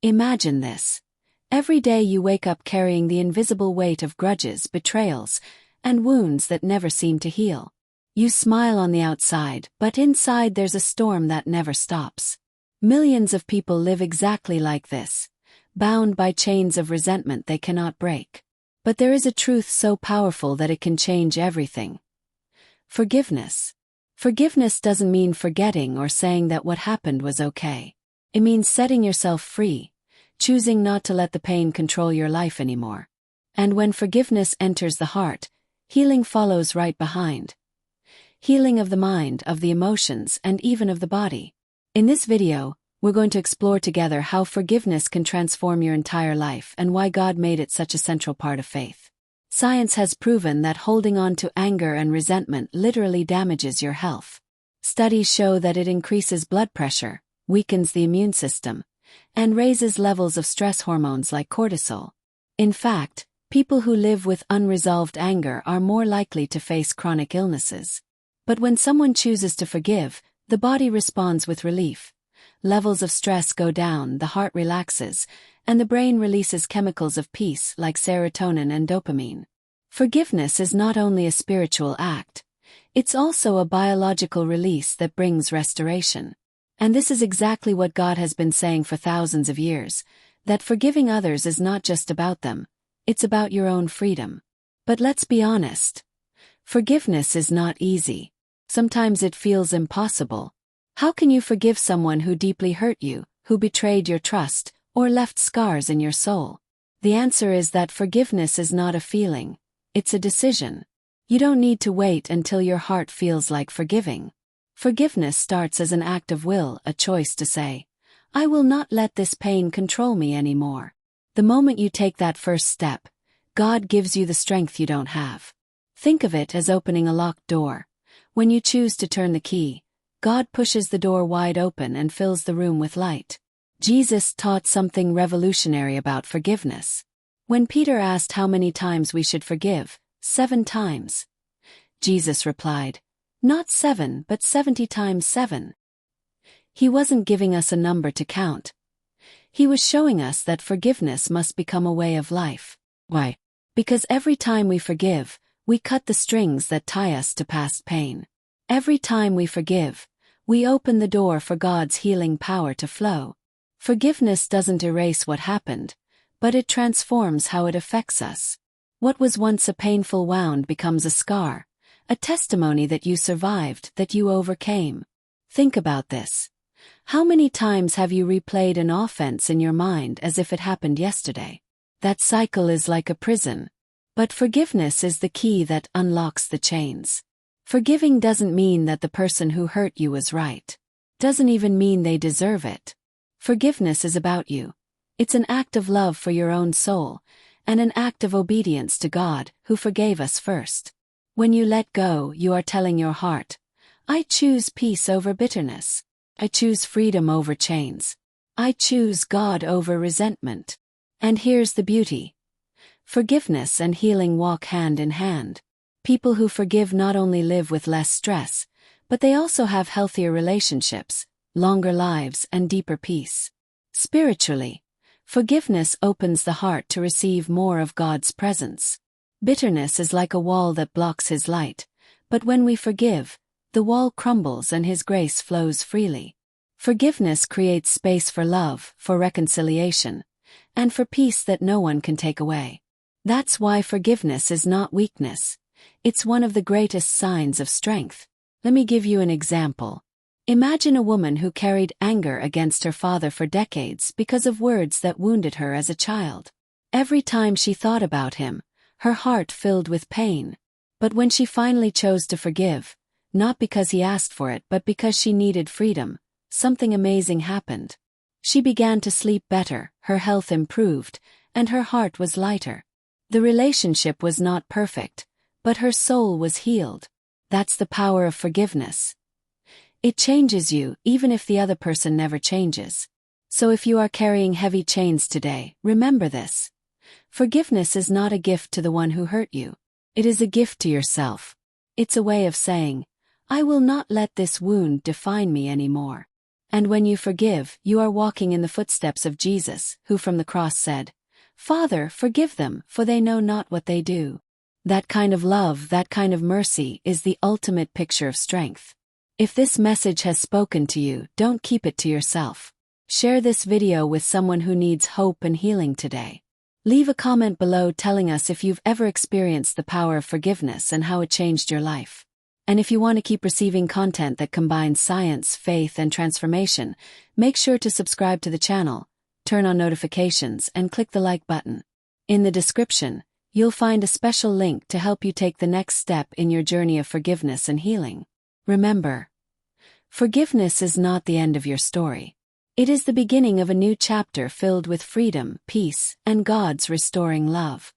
Imagine this. Every day you wake up carrying the invisible weight of grudges, betrayals, and wounds that never seem to heal. You smile on the outside, but inside there's a storm that never stops. Millions of people live exactly like this, bound by chains of resentment they cannot break. But there is a truth so powerful that it can change everything. Forgiveness. Forgiveness doesn't mean forgetting or saying that what happened was okay. It means setting yourself free, choosing not to let the pain control your life anymore. And when forgiveness enters the heart, healing follows right behind. Healing of the mind, of the emotions, and even of the body. In this video, we're going to explore together how forgiveness can transform your entire life and why God made it such a central part of faith. Science has proven that holding on to anger and resentment literally damages your health. Studies show that it increases blood pressure, weakens the immune system, and raises levels of stress hormones like cortisol. In fact, people who live with unresolved anger are more likely to face chronic illnesses. But when someone chooses to forgive, the body responds with relief. Levels of stress go down, the heart relaxes, and the brain releases chemicals of peace like serotonin and dopamine. Forgiveness is not only a spiritual act, it's also a biological release that brings restoration. And this is exactly what God has been saying for thousands of years, that forgiving others is not just about them, it's about your own freedom. But let's be honest. Forgiveness is not easy. Sometimes it feels impossible. How can you forgive someone who deeply hurt you, who betrayed your trust, or left scars in your soul? The answer is that forgiveness is not a feeling, it's a decision. You don't need to wait until your heart feels like forgiving. Forgiveness starts as an act of will, a choice to say, I will not let this pain control me anymore. The moment you take that first step, God gives you the strength you don't have. Think of it as opening a locked door. When you choose to turn the key, God pushes the door wide open and fills the room with light. Jesus taught something revolutionary about forgiveness. When Peter asked how many times we should forgive, 7 times. Jesus replied, not 7 but 70 times 7. He wasn't giving us a number to count. He was showing us that forgiveness must become a way of life. Why? Because every time we forgive, we cut the strings that tie us to past pain. Every time we forgive, we open the door for God's healing power to flow. Forgiveness doesn't erase what happened, but it transforms how it affects us. What was once a painful wound becomes a scar, a testimony that you survived, that you overcame. Think about this. How many times have you replayed an offense in your mind as if it happened yesterday? That cycle is like a prison. But forgiveness is the key that unlocks the chains. Forgiving doesn't mean that the person who hurt you was right. Doesn't even mean they deserve it. Forgiveness is about you. It's an act of love for your own soul, and an act of obedience to God, who forgave us first. When you let go, you are telling your heart, I choose peace over bitterness. I choose freedom over chains. I choose God over resentment. And here's the beauty. Forgiveness and healing walk hand in hand. People who forgive not only live with less stress, but they also have healthier relationships, longer lives, and deeper peace. Spiritually, forgiveness opens the heart to receive more of God's presence. Bitterness is like a wall that blocks His light, but when we forgive, the wall crumbles and His grace flows freely. Forgiveness creates space for love, for reconciliation, and for peace that no one can take away. That's why forgiveness is not weakness. It's one of the greatest signs of strength. Let me give you an example. Imagine a woman who carried anger against her father for decades because of words that wounded her as a child. Every time she thought about him, her heart filled with pain. But when she finally chose to forgive, not because he asked for it but because she needed freedom, something amazing happened. She began to sleep better, her health improved, and her heart was lighter. The relationship was not perfect, but her soul was healed. That's the power of forgiveness. It changes you, even if the other person never changes. So if you are carrying heavy chains today, remember this. Forgiveness is not a gift to the one who hurt you. It is a gift to yourself. It's a way of saying, I will not let this wound define me anymore. And when you forgive, you are walking in the footsteps of Jesus, who from the cross said, "Father, forgive them, for they know not what they do." That kind of love, that kind of mercy, is the ultimate picture of strength. If this message has spoken to you, don't keep it to yourself. Share this video with someone who needs hope and healing today. Leave a comment below telling us if you've ever experienced the power of forgiveness and how it changed your life. And if you want to keep receiving content that combines science, faith, and transformation, make sure to subscribe to the channel, turn on notifications, and click the like button. In the description, you'll find a special link to help you take the next step in your journey of forgiveness and healing. Remember, forgiveness is not the end of your story. It is the beginning of a new chapter filled with freedom, peace, and God's restoring love.